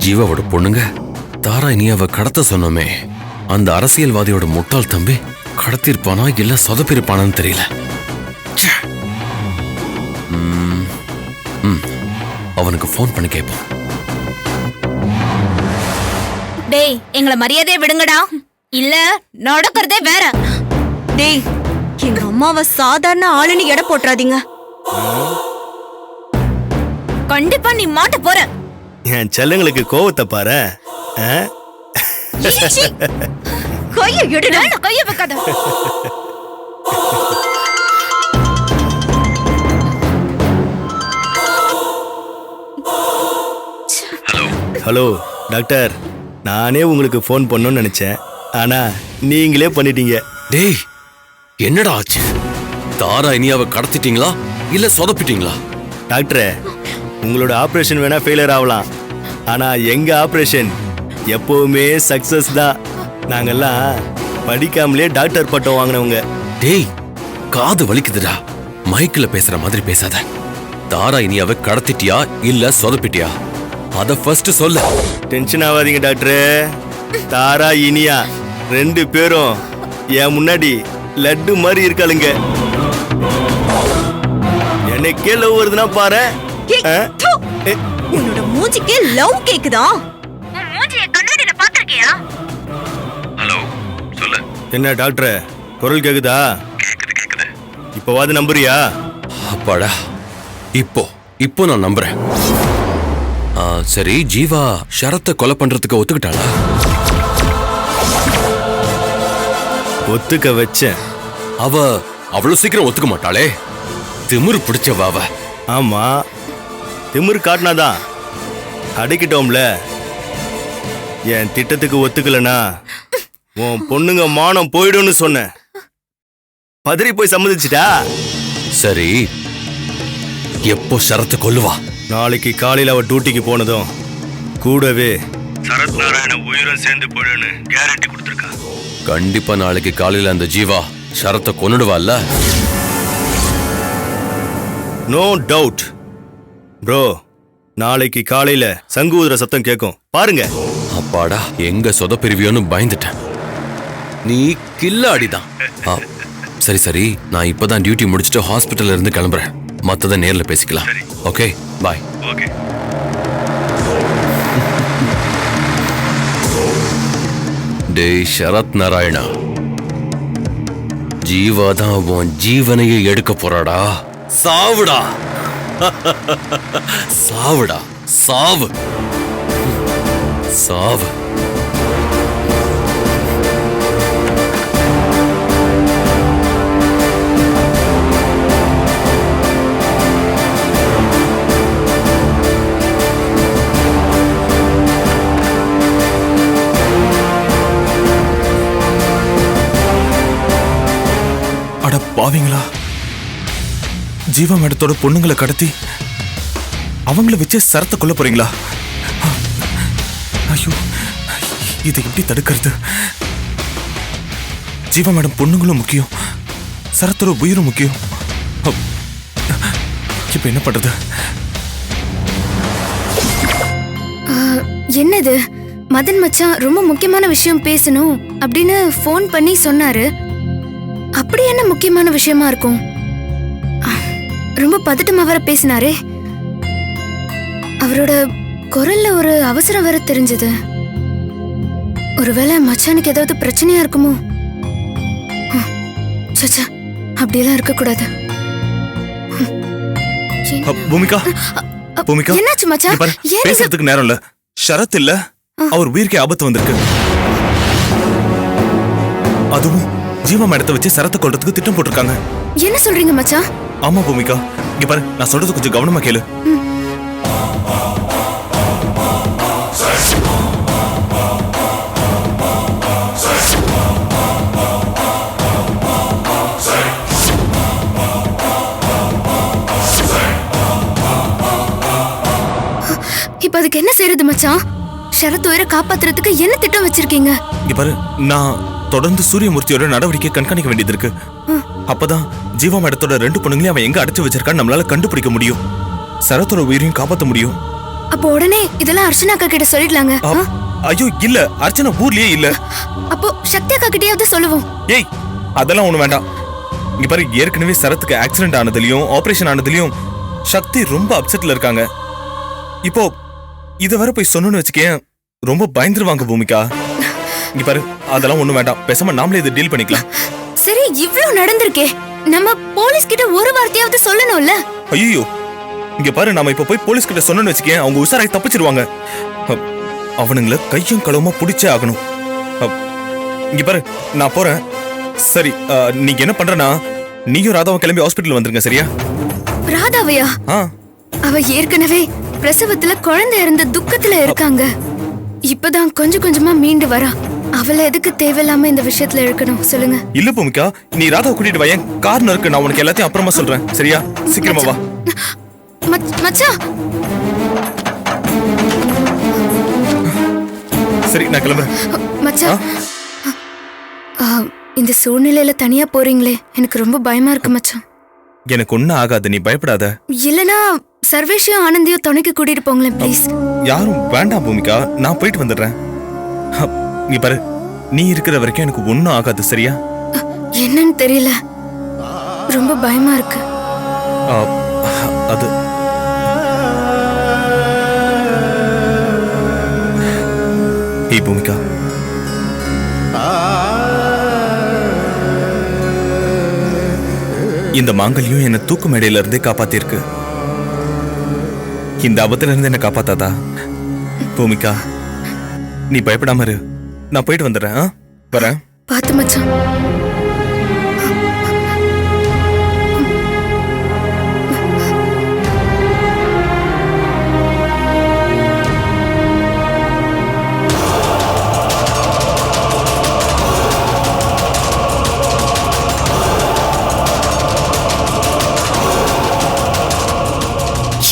ஜீவாவோட பொண்ணுங்க தாரா இனியாவை கடத்த சொன்னோமே, அந்த அரசியல்வாதியோட முட்டாள் தம்பி கடத்திருப்பானா இல்ல சொதப்பிருப்பானான்னு தெரியல. அவனுக்கு போன் பண்ணி கேட்போம். டேய், எங்களை மரியாதையை விடுங்கடா, இல்ல நடக்கிறதே வேற. டேய், எங்க அம்மாவை சாதாரண ஆளுன்னு எடை போட்டுறாதீங்க. கண்டிப்பா நீ மாட்ட போற. என் செல்லங்களுக்கு கோவத்தை பாரு. கையை எடுடா. கைய வைக்காத. ஹலோ டாக்டர், நானே உங்களுக்கு ஃபோன் பண்ணணும்னு நினைச்சேன், ஆனா நீங்களே பண்ணிட்டீங்க. டேய், என்னடா ஆச்சு? தாரா இனியாவை கடத்திட்டீங்களா இல்ல சொதப்பிட்டீங்களா? டாக்டரே, உங்களோட ஆபரேஷன் வேணா ஃபெயிலியர் ஆகலாம், ஆனா எங்க ஆபரேஷன் எப்பவுமே சக்சஸ் தான். நாங்கெல்லாம் படிக்காமலே டாக்டர் பட்டம் வாங்கினவங்க. டேய், காது வலிக்குதுடா, மைக்கில் பேசுற மாதிரி பேசாத. தாரா இனியாவை கடத்திட்டியா இல்ல சொதப்பிட்டியா? அத ஃபர்ஸ்ட் சொல்லு. டென்ஷன் ஆகாதீங்க டாக்டரே. தாரா இனியா 2 பேரும் என் முன்னாடி லட்டு மாதிரி இருக்காளுங்க. எனக்கே லவ் வருதுன்னா பாரு. உன்னோட மூஞ்சிக்கே லவ் கேக்குதா? மூஞ்சியை கண்ணாடியில பாத்திருக்கியா? ஹலோ, சொல்லு. என்ன டாக்டரே, குரல் கேக்குதா? கேக்குது. இப்போவாது நம்புறியா? அப்பாடா, இப்போ நான் நம்புறேன். சரி, ஜீவா ஷரத்தை கொலை பண்றதுக்கு ஒத்துக்கிட்டாளா? ஒத்துக்க வச்சேன். அவ்வளவு சீக்கிரம் ஒத்துக்க மாட்டாளே, திமிரு பிடிச்சவ அவ. ஆமா, திமிரு காட்டினாதான் அடைக்கிட்டோம்ல. என் திட்டத்துக்கு ஒத்துக்கலனா உன் பொண்ணுங்க மானம் போயிடும்னு சொன்ன. பதறி போய் சம்மதிச்சிட்டா. சரி, எப்போ ஷரத்தை கொல்லுவா? நாளைக்கு காலையில் அவ டியூட்டிக்கு போனதும் கூடவே சரத் நாராயண உயிரும் சேர்ந்து போயிடுன்னு கேரண்டி கொடுத்துருக்கா. கண்டிப்பா நாளைக்கு காலையில அந்த ஜீவா ஷரத்தை கொன்னுடுவாள்ல? No doubt bro. நாளைக்கு காலையில சங்கூதுர சத்தம் கேட்கும் பாருங்க. அப்பாடா, எங்க சொதப்பிரிவியோன்னு பயந்துட்டேன். நீ கில்லாடிதான். சரி, நான் இப்பதான் டியூட்டி முடிச்சுட்டு ஹாஸ்பிட்டல்ல இருந்து கிளம்புறேன். மத்தத நேர்ல பேசிக்கலாம். ஓகே, பாய். ஓகே. டேய் ஷரத் நாராயணா, ஜீவா தான் உன் ஜீவனையே எடுக்க போறாடா. சாவுடா. சாவுடா, சாவு சாவு. அட பாவீங்களா, ஜீவா மேடத்தோட பொண்ணுங்களை கடத்தி அவங்கள வச்சே சரத்தை கொல்ல போறீங்களா? ஐயோ, இதை எப்படி தடுக்கிறது? ஜீவா மேடம் பொண்ணுங்களும் முக்கியம், சரத்தோட உயிரும் முக்கியம். இப்ப என்ன பண்றது? என்னது, மதன் மச்சான் ரொம்ப முக்கியமான விஷயம் பேசணும் அப்படின்னு ஃபோன் பண்ணி சொன்னாரு. அப்படி என்ன முக்கியமான விஷயமா இருக்கும்? ரொம்ப பதட்டமா வர பேசினாரே. அவரோட குரல்ல ஒரு அவசரம் வர தெரிஞ்சது. ஒருவேளை மச்சானுக்கு ஏதாவது பிரச்சனையா இருக்குமோ? சச்சா, அப்படியெல்லாம் இருக்க கூடாது. பூமிகா, பூமிகா, என்னாச்சு மச்சான்? பேசுறதுக்கு நேரம் இல்ல. ஷரத் இல்ல, அவர் உயிருக்கு ஆபத்து வந்திருக்கு. அதுவும் ஜீவா மேடத்தை வச்சு சரத்தை கொல்றதுக்கு திட்டம் போட்டிருக்காங்க. என்ன சொல்றீங்க மச்சான்? ஆமா பூமிகா, இங்க பாரு, நான் சொல்றது கொஞ்சம் கவனமா கேளு. இப்ப அதுக்கு என்ன செய்யறது மச்சான்? ஷரத் உயிரை காப்பாத்துறதுக்கு என்ன திட்டம் வச்சிருக்கீங்க? இங்க பாரு, நான் தொடர்ந்து சூரியமூர்த்தியோட நடவடிக்கை கண்காணிக்க வேண்டியது இருக்கு. அப்பதான் ஜீவா மேடத்தோட 2 பொண்ணுங்களையும் அவன் எங்க அடைச்சு வச்சிருக்கான்னு நம்மளால கண்டுபிடிக்க முடியும். சரத்தோட உயிரையும் காப்பாற்ற முடியும். அப்போ உடனே இதெல்லாம் அர்ச்சனா அக்கா கிட்ட சொல்லிடலாங்க. ஐயோ இல்ல, அர்ச்சனா ஊர்லயே இல்ல. அப்போ சக்தி அக்கா கிட்டயாவது சொல்லுவோம். ஏய் அதெல்லாம் ஒண்ணு வேண்டாம். இங்க பாரு, ஏற்கனவே சரத்துக்கு ஆக்சிடென்ட் ஆனதுலயும் ஆபரேஷன் ஆனதுலயும் சக்தி ரொம்ப அப்செட்ல இருக்காங்க. இப்போ இத வர போய் சொன்னு வச்சுக்கேன், ரொம்ப பயந்துருவாங்க பூமிகா. இங்க பாரு, அதெல்லாம் ஒண்ணு வேண்டாம், பேசாம நாமளே இதை டீல் பண்ணிக்கலாம். சரி, இவ்ளோ நடந்திருக்கே, நம்ம போலீஸ் கிட்ட ஒரு வார்த்தையாவது சொல்லணும்ல. ஐயோ இங்க பாரு, நாம இப்ப போய் போலீஸ் கிட்ட சொன்னு வச்சுக்கேன், அவங்க உசாராய் தப்பிச்சிருவாங்க. அவனுங்களை கையும் களவுமா பிடிச்சே ஆகணும். இங்க பாரு, நான் போறேன். சரி, நீங்க என்ன பண்றனா, நீயும் ராதாவும் கிளம்பி ஹாஸ்பிட்டல் வந்துருங்க, சரியா? ராதாவையா? அவ ஏற்கனவே பிரசவத்துல குழந்தை இறந்த துக்கத்துல இருக்காங்க. இப்பதான் கொஞ்சம் கொஞ்சமா மீண்டு வரா. அவளை எதுக்கு தேவையில்லாம இந்த விஷயத்துல இழுக்கணும் சொல்லுங்க? இல்ல பூமிகா, நீ ராதாவை கூட்டிட்டு வா, என் கார்ல இருக்கு, நான் உனக்கு எல்லாத்தையும் அப்புறமா சொல்றேன், சரியா? சீக்கிரமா வா. மச்சான். சரி, நான் கிளம்புறேன். மச்சான், இந்த சூழ்நிலையில தனியா போறீங்களே, எனக்கு ரொம்ப பயமா இருக்கு மச்சான். எனக்கு ஒண்ணும் ஆகாது, நீ பயப்படாத. இல்லனா சர்வேஷையும் ஆனந்தியும் துணைக்கு கூட்டிட்டு போங்களேன் ப்ளீஸ். யாரும் வேண்டாம் பூமிகா, நான் போயிட்டு வந்துடுறேன். நீ பாரு, நீ இருக்கிற வரைக்கும் எனக்கு ஒண்ணும் ஆகாது, சரியா? என்னன்னு தெரியல, ரொம்ப பயமா இருக்கு. அது பூமிகா, இந்த மாங்கல்யம் என்ன தூக்கு மேடையில இருந்தே காப்பாத்திருக்கு. இந்த ஆபத்துல இருந்து என்ன காப்பாத்தாதா? பூமிகா, நீ பயப்படாம இரு, நான் போயிட்டு வந்துடுறேன். வரேன். பாத்து மச்சான்.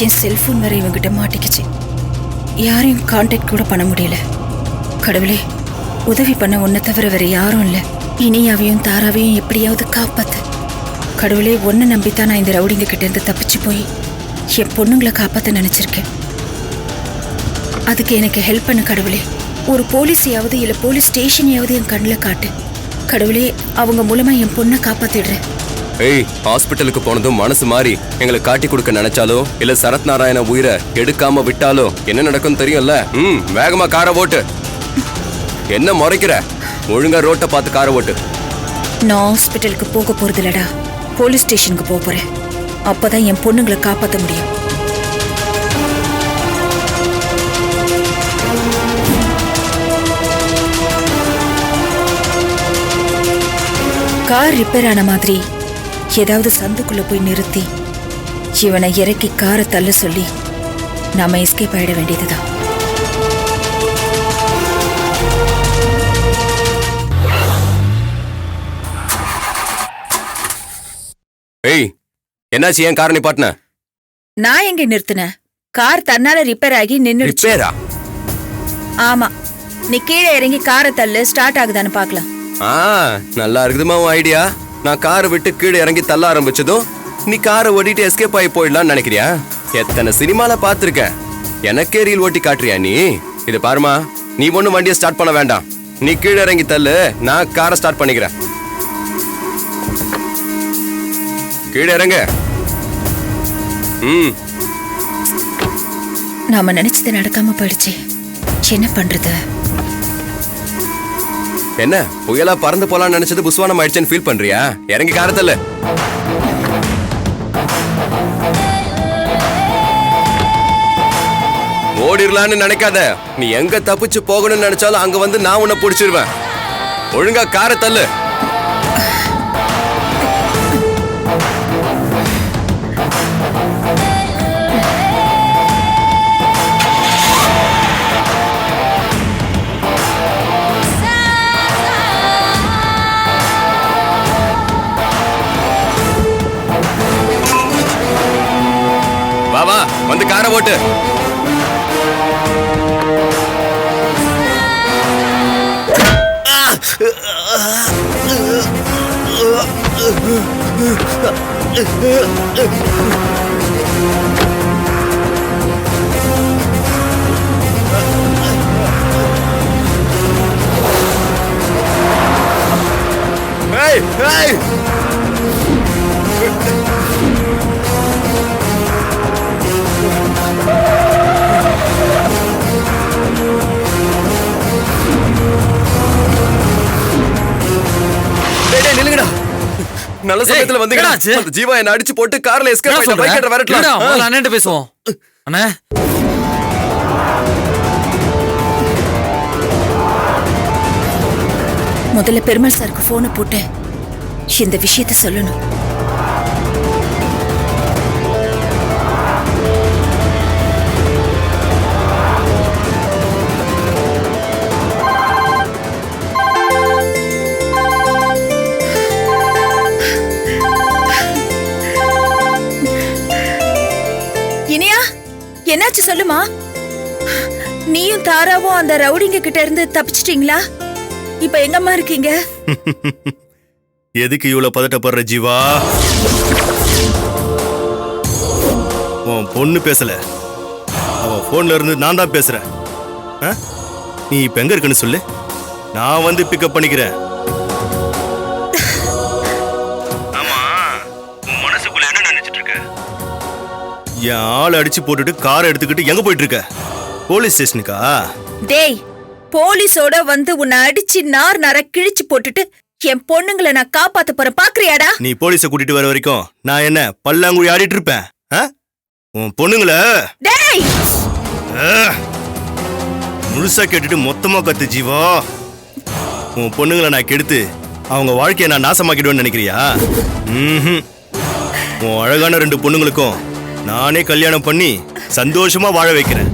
என் செல்போன் வேற இவங்கிட்ட மாட்டிக்கிச்சு. யாரையும் கான்டாக்ட் கூட பண்ண முடியல. கடவுளே, உதவி பண்ண உன்னை தவிர வேற யாரும் இல்ல. இனியாவையும் தாராவையும் எப்படியாவது காப்பாத்து. கடவுளே, ஒன்ன நம்பித்தான் நான் இந்த ரவுடிங்க கிட்ட இருந்து தப்பிச்சு போய் என் பொண்ணுங்களை காப்பாத்த நினைச்சிருக்கேன். அதுக்கு எனக்கு ஹெல்ப் பண்ணு கடவுளே. ஒரு போலீஸையாவது இல்ல போலீஸ் ஸ்டேஷனையாவது என் கண்ணில் காட்டு. கடவுளே, அவங்க மூலமா என் பொண்ணை காப்பாத்திடுறேன். ஏய், ஹாஸ்பிட்டலுக்கு போனதும் மனசு மாறி எங்களை காட்டி கொடுக்க நினைச்சாலோ இல்ல சரத் நாராயண உயிரை எடுக்காம விட்டாலோ என்ன நடக்கும் தெரியும்ல? வேகமா காரை ஓட்டு. என்ன முறைக்கிற? ஒழுங்கா ரோட்டை பார்த்து காரை ஓட்டு. நான் ஹாஸ்பிட்டலுக்கு போக போறது இல்லடா, போலீஸ் ஸ்டேஷனுக்கு போக போறேன். அப்பதான் என் பொண்ணுங்களை காப்பாற்ற முடியும். கார் ரிப்பேர் ஆன மாதிரி ஏதாவது சந்துக்குள்ள போய் நிறுத்தி இவனை இறக்கி காரை தள்ள சொல்லி நாம எஸ்கேப் ஆயிட வேண்டியதுதான். ஏய், என்னாச்சு? ஏன் காரை நிப்பாட்டின? நான் எங்க நிறுத்தினேன்? கார் தன்னால ரிப்பேர் ஆகி நின்னுடுச்சு. ரிப்பேரா? ஆமா, நீ கீழே இறங்கி காரை தள்ளு, ஸ்டார்ட் ஆகுதான்னு பாக்கலாம். நல்லா இருக்குதுமா உன் ஐடியா. நான் காரை விட்டு கீழே இறங்கி தள்ள ஆரம்பிச்சதும் நீ காரை ஓட்டிட்டு எஸ்கேப் ஆகி போயிடலாம்னு நினைக்கிறியா? எத்தனை சினிமால பாத்துருக்கேன். எனக்கே ரீல் ஓட்டி காட்டுறியா நீ? இது பாருமா, நீ ஒன்னும் வண்டியை ஸ்டார்ட் பண்ண வேண்டாம். நீ கீழே இறங்கி தள்ளு, நான் காரை ஸ்டார்ட் பண்ணிக்கிறேன். கீழே இறங்க. நாம நினைச்சது நடக்காம போயிடுச்சு. என்ன பண்றது? என்ன புயலா பறந்து போலான்னு நினைச்சது புஸ்வானம் ஆயிடுச்சுன்னு ஃபீல் பண்றியா? இறங்கி காரத்தல்ல. ஓடிரலான்னு நினைக்காத. நீ எங்க தப்பிச்சு போகணும்னு நினைச்சாலும் அங்க வந்து நான் உன்னை பிடிச்சிருவேன். ஒழுங்கா காரத்தல்லு. வா, வந்து காரை ஓட்டு. ஏய் ஏய் நில்லுங்கடா. நல்ல சமயத்துல வந்தீங்கடா. அந்த ஜீவா என்ன அடிச்சு போட்டு கார்ல எஸ்கேப் ஆயிட்ட. பைக் ஏற வரட்டலாம். அண்ணன்ட்ட பேசுவோம். அண்ணே முதல்ல பெருமாள் சாருக்கு போனை போட்டு இந்த விஷயத்த சொல்லணும். இனியா, என்னாச்சு சொல்லுமா? நீயும் தாராவும் அந்த ரவுடிங்க கிட்ட இருந்து தப்பிச்சிட்டீங்களா? இப்ப எங்கம்மா இருக்கீங்க? எதுக்கு இவ்வளவு பதட்டப்படுற ஜீவா? உன் பொண்ணு பேசல, அவ போன்ல இருந்து நான் தான் பேசுறேன். நீ இப்ப எங்க இருக்குன்னு சொல்லு, நான் வந்து பிக்கப் பண்ணிக்கிறேன். ஆமா, உன் மனசுக்குள்ள என்ன நினைச்சிட்டு இருக்க? என் ஆளை அடிச்சு போட்டுட்டு காரை எடுத்துக்கிட்டு எங்க போயிட்டு இருக்க? போலீஸ் ஸ்டேஷனுக்கா? டேய், போலீஸோட வந்து உன்னை அடிச்சு நார் நர கிழிச்சு போட்டுட்டு என் பொண்ணுங்களை நான் காப்பாத்த போறேன், பாக்குறியாடா? நீ போலீஸ கூட்டிட்டு வர வரைக்கும் நான் என்ன பல்லாங்குழி ஆடிட்டு இருப்பேன்? உன் பொண்ணுங்களை டேய் முழுசா கேட்டுட்டு மொத்தமா கத்து ஜீவா. உன் பொண்ணுங்களை நான் கெடுத்து அவங்க வாழ்க்கையை நான் நாசமாக்கிடுவேன்னு நினைக்கிறியா? உன் அழகான 2 பொண்ணுங்களுக்கும் நானே கல்யாணம் பண்ணி சந்தோஷமா வாழ வைக்கிறேன்.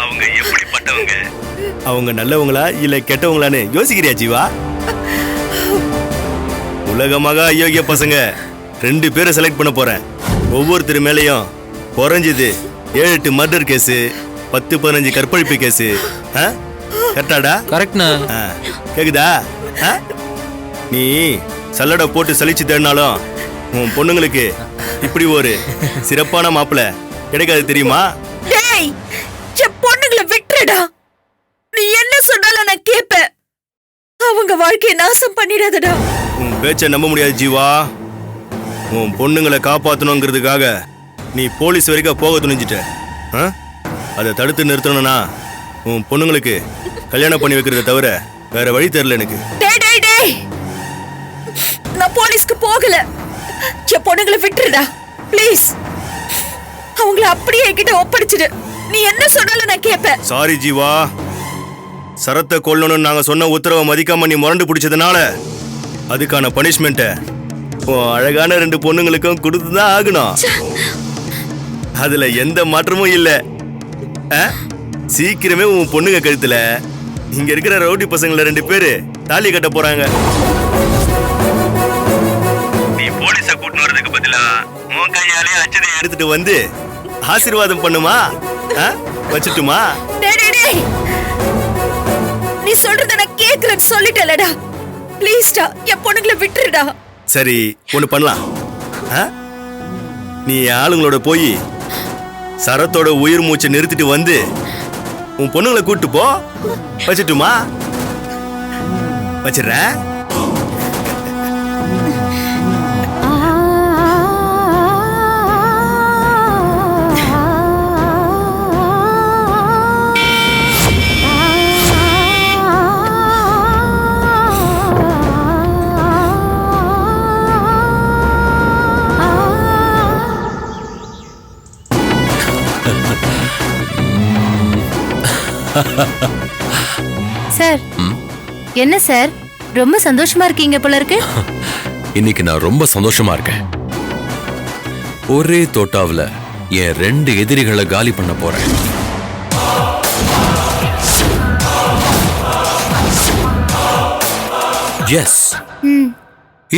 அவங்க எப்படிப்பட்டவங்க? அவங்க நல்லவங்களா இல்ல கெட்டவங்களான்னு யோசிக்கிறியா ஜீவா? உலகமாக அயோக்கிய பசங்க 2 பேரை செலக்ட் பண்ண போறேன். ஒவ்வொருத்தர் மேலையும் குறைஞ்சது 7-8 மர்டர் கேஸ், 10-15 கற்பழிப்பு கேஸ். கரெக்டாடா? கரெக்ட்ண்ணா. கேக்குதா? நீ சல்லடை போட்டு சலிச்சு தேடினாலும் உன் பொண்ணுங்களுக்கு இப்படி ஒரு சிறப்பான மாப்பிள்ளை கிடைக்காது, தெரியுமா? டேய், என் பொண்ணுங்களை விட்டுடா. நீ என்ன சொன்னாலும் நான் கேட்பேன். அவங்க வாழ்க்கையை நாசம் பண்ணிடாதடா. உன் பேச்ச நம்ப முடியாது ஜீவா. உன் பொண்ணுங்களை காப்பாத்தணுங்கிறதுக்காக நீ போலீஸ் வரைக்கும் போக துணிஞ்சிட்ட. அதை தடுத்து நிறுத்தணும்னா உன் பொண்ணுங்களுக்கு கல்யாணம் பண்ணி வைக்கிறத தவிர வேற வழி தெரியல எனக்கு. டேய் டேய் டேய், நான் போலீஸ்க்கு போகல. என் பொண்ணுங்களை விட்டுடா ப்ளீஸ். அவங்கள அப்படியே என்கிட்ட ஒப்படைச்சிடு. நீ என்ன சொன்னாலும் நான் கேட்பேன். சாரி ஜீவா, சரத்தை கொல்லணும்னு நாங்க சொன்ன உத்தரவை மதிக்காம நீ முரண்டு பிடிச்சதுனால அதுக்கான பனிஷ்மெண்ட்டை அழகான 2 பொண்ணுங்களுக்கும் கொடுத்துதான் ஆகணும். அதுல எந்த மாற்றமும் இல்ல. சீக்கிரமே உன் பொண்ணுங்க கழுத்துல இங்க இருக்கிற ரவுடி பசங்கள 2 பேரு தாலி கட்ட போறாங்க. நீ போலீஸ கூட்டிட்டு வரதுக்கு பதிலா உன் கையாலே அச்சதை எடுத்துட்டு வந்து ஆசீர்வாதம் பண்ணுமா? வச்சுட்டுமா? நீ சொல்றத நான் கேட்கலன்னு சொல்லிட்டேலடா. ப்ளீஸ்டா, என் பொண்ணுங்களை விட்டுடுடா. சரி, ஒண்ணு பண்ணலாம். நீ ஆளுங்களோட போய் சரத்தோட உயிர் மூச்சை நிறுத்திட்டு வந்து உன் பொண்ணுங்களை கூட்டு போ. வச்சுட்டுமா? வச்சிடுறேன். சார், என்ன சார் ரொம்ப சந்தோஷமா இருக்கீங்க போல இருக்கு? இன்னைக்கு நான் ரொம்ப சந்தோஷமா இருக்கேன். ஒரே தோட்டாவுல என் 2 எதிரிகளை காலி பண்ண போறேன். எஸ்,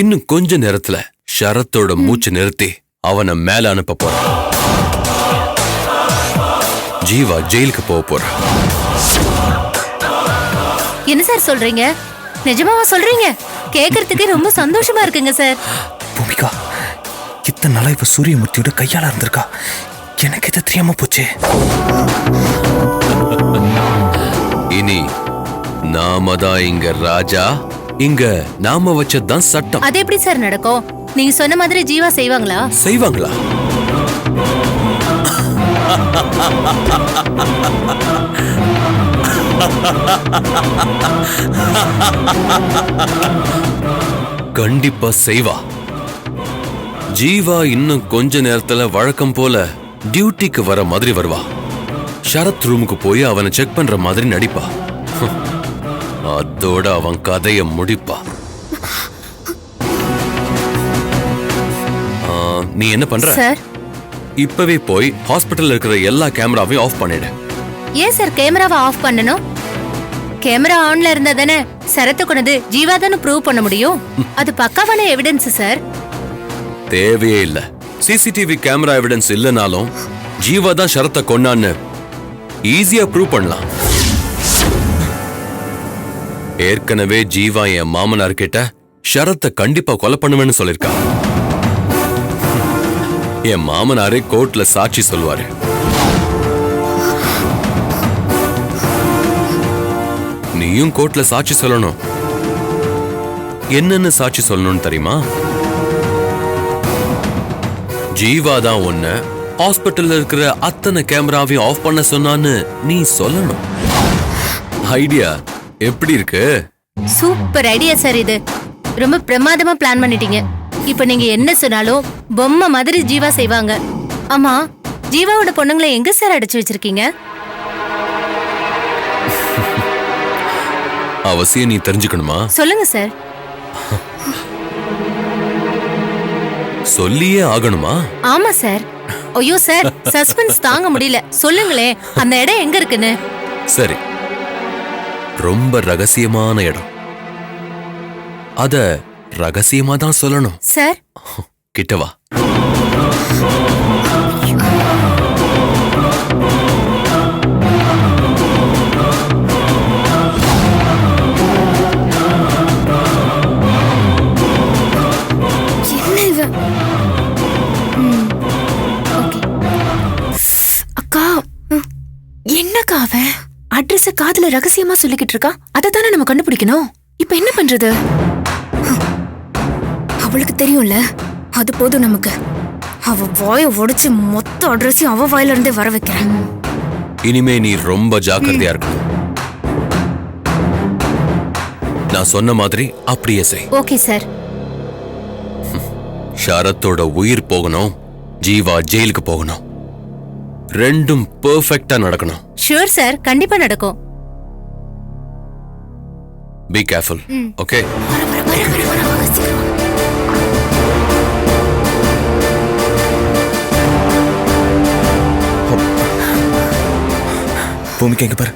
இன்னும் கொஞ்ச நேரத்துல ஷரத்தோட மூச்சு நிறுத்தி அவனை மேல அனுப்ப போறேன். ஜீவா ஜெயிலுக்கு போக போறான். என்ன சார் சொல்றீங்க? நிஜமாவா சொல்றீங்க? கேக்குறதுக்கே ரொம்ப சந்தோஷமா இருக்குங்க சார். பூமிகா, இத்தனை நாளா இப்ப சூரியமூர்த்தியோட கையால இருந்திருக்கா. எனக்கு இது தெரியாம போச்சு. இனி நாம தான் இங்க ராஜா, இங்க நாம வச்சதுதான் சட்டம். அது எப்படி சார் நடக்கும்? நீங்க சொன்ன மாதிரி ஜீவா செய்வாங்களா? செய்வாங்களா? கண்டிப்பா செய்வா. ஜீவா இன்னும் கொஞ்ச நேரத்துல வழக்கம் போல டியூட்டிக்கு வர மாதிரி வருவா. ஷரத் ரூமுக்கு போய் அவனை செக் பண்ற மாதிரி நடிப்பா. அதோட அவன் கதைய முடிப்பா. நீ என்ன பண்ற? சார், இப்பவே போய் ஹாஸ்பிட்டல்ல இருக்கிற எல்லா கேமராவையும் ஆஃப் பண்ணிடு. ஏன் சார் கேமராவை ஆஃப் பண்ணணும்? கேமரா ஆன்ல இருந்தா தானே சரத்து கொண்டது ஜீவா தானே ப்ரூவ் பண்ண முடியும். அது பக்காவான எவிடன்ஸ் சார். தேவையே இல்ல. சிசிடிவி கேமரா எவிடன்ஸ் இல்லனாலும் ஜீவா தான் ஷரத்தை கொன்னான்னு ஈஸியா ப்ரூவ் பண்ணலாம். ஏற்கனவே ஜீவா என் மாமனார் கிட்ட ஷரத்தை கண்டிப்பா கொலை பண்ணுவேன்னு சொல்லிருக்கா. என் மாமனாரே கோர்ட்ல சாட்சி சொல்வாரு. நீயும் கோர்ட்ல சாட்சி சொல்லணும். என்னன்னு சாட்சி சொல்லணும்னு தெரியுமா? ஜீவா தான் உன்னை ஹாஸ்பிட்டல்ல இருக்கிற அத்தனை கேமராவையும் ஆஃப் பண்ண சொன்னான்னு நீ சொல்லணும். ஐடியா எப்படி இருக்கு? Super idea sir. இது ரொம்ப பிரமாதமா பிளான் பண்ணிட்டீங்க. இப்ப நீங்க என்ன சொன்னாலும் பொம்மை மாதிரி ஜீவா செய்வாங்க. ஆமா, ஜீவாவோட பொண்ணுங்களை எங்க சார் அடைச்சு வச்சிருக்கீங்க? அவசியம் நீ தெரிஞ்சுக்கணுமா? சொல்லுங்க சார். சொல்லியே ஆகணுமா? ஆமா சார். ஐயோ சார், சஸ்பென்ஸ் தாங்க முடியல. சொல்லுங்களேன், அந்த இடம் எங்க இருக்குன்னு. சரி, ரொம்ப ரகசியமான இடம். அத ரகசியமா தான் சொல்லணும். சார், கிட்ட வா. என்ன இவ? அக்கா, என்னக்கா அவன் அட்ரஸ் காதுல ரகசியமா சொல்லிக்கிட்டு இருக்கா? அதை தானே நம்ம கண்டுபிடிக்கணும். இப்ப என்ன பண்றது? அவளுக்கு தெரியும்ல, அது போதும் நமக்கு. அவ வாயை உடைச்சு மொத்த அட்ரஸையும் அவ வாயில இருந்தே வர வைக்கிறேன். இனிமே நீ ரொம்ப ஜாக்கிரதையா இருக்கணும். நான் சொன்ன மாதிரி அப்படியே செய். Okay sir. ஷரத்தோட உயிர் போகணும், ஜீவா ஜெயிலுக்கு போகணும். ரெண்டும் பெர்ஃபெக்ட்டா நடக்கணும். ஷூர் சார், கண்டிப்பா நடக்கும். Be careful. ஓகே? பூமிக்கு எங்க பாரு.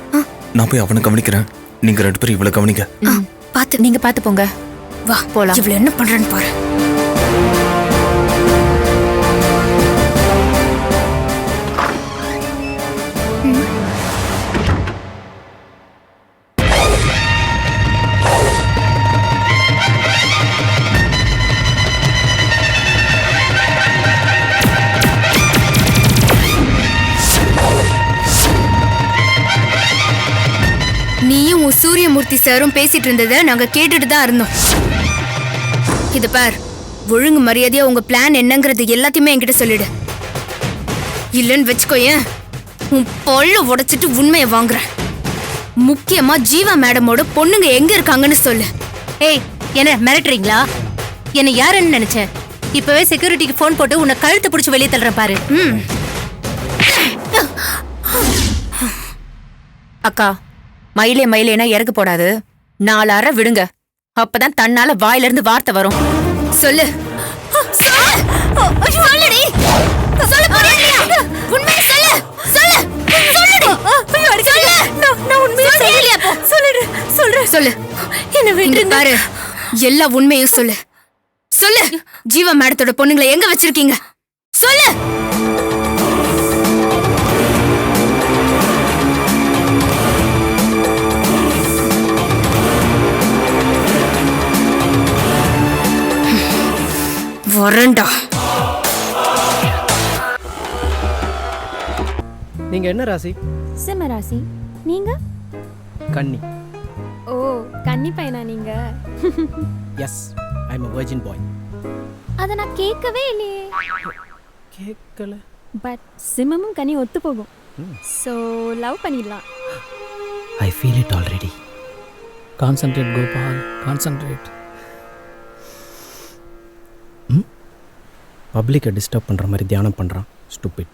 நான் போய் அவனை கவனிக்கிறேன். நீங்க ரெண்டு பேரும் இவ்வளவு கவனிங்க. பாத்து நீங்க பாத்து போங்க. வா போலாம். இவ்வளவு என்ன பண்றேன்னு பாரு. நீயும் உன் சூரியமூர்த்தி சாரும் பேசிட்டு இருந்ததை நாங்க கேட்டுட்டு தான் இருந்தோம். இது பார், ஒழுங்கு மரியாதையா உங்க பிளான் என்னங்கிறது எல்லாத்தையுமே என்கிட்ட சொல்லிடு. இல்லன்னு வச்சுக்கோயேன், உன் பொள்ள உடைச்சிட்டு உண்மையை வாங்குறேன். முக்கியமா ஜீவா மேடமோட பொண்ணுங்க எங்க இருக்காங்கன்னு சொல்லு. ஏய், என்ன மிரட்டுறீங்களா? என்ன யாருன்னு நினைச்சேன்? இப்பவே செக்யூரிட்டிக்கு போன் போட்டு உன்னை கழுத்து பிடிச்சு வெளியே தள்ளுறேன் பாரு. அக்கா, மயிலே மயிலேனா இறக்கு போடாது. 4 அறை விடுங்க. அப்பதான் தன்னால வாயில இருந்து வார்த்தை வரும். சொல்லு. சொல்லுடி. சொல்லு போறியா? உண்மையை சொல்லு. சொல்லு. சொல்லுடி. சொல்லு. நான் உண்மையை சொல்லலையா? சொல்றேன். சொல்லு. என்ன விட்டுருங்க பாரு, எல்லா உண்மையும் சொல்லு. சொல்லு. ஜீவா மேடத்தோட பொண்ணுங்களை எங்க வச்சிருக்கீங்க? சொல்லு. வரண்டா. நீங்க என்ன ராசி? சிம்ம ராசி. நீங்க? கன்னி. ஓ கன்னி பையனா நீங்க? Yes I am a virgin boy. அதை நான் கேட்கவே இல்லையே. கேட்கல. பட் சிம்மமும் கனி ஒத்து போகும். ஸோ லவ் பண்ணிடலாம். I feel it already. Concentrate Gopal, concentrate. பப்ளிக்கை டிஸ்டர்ப் பண்ணுற மாதிரி தியானம் பண்ணுறான். ஸ்டூபிட்.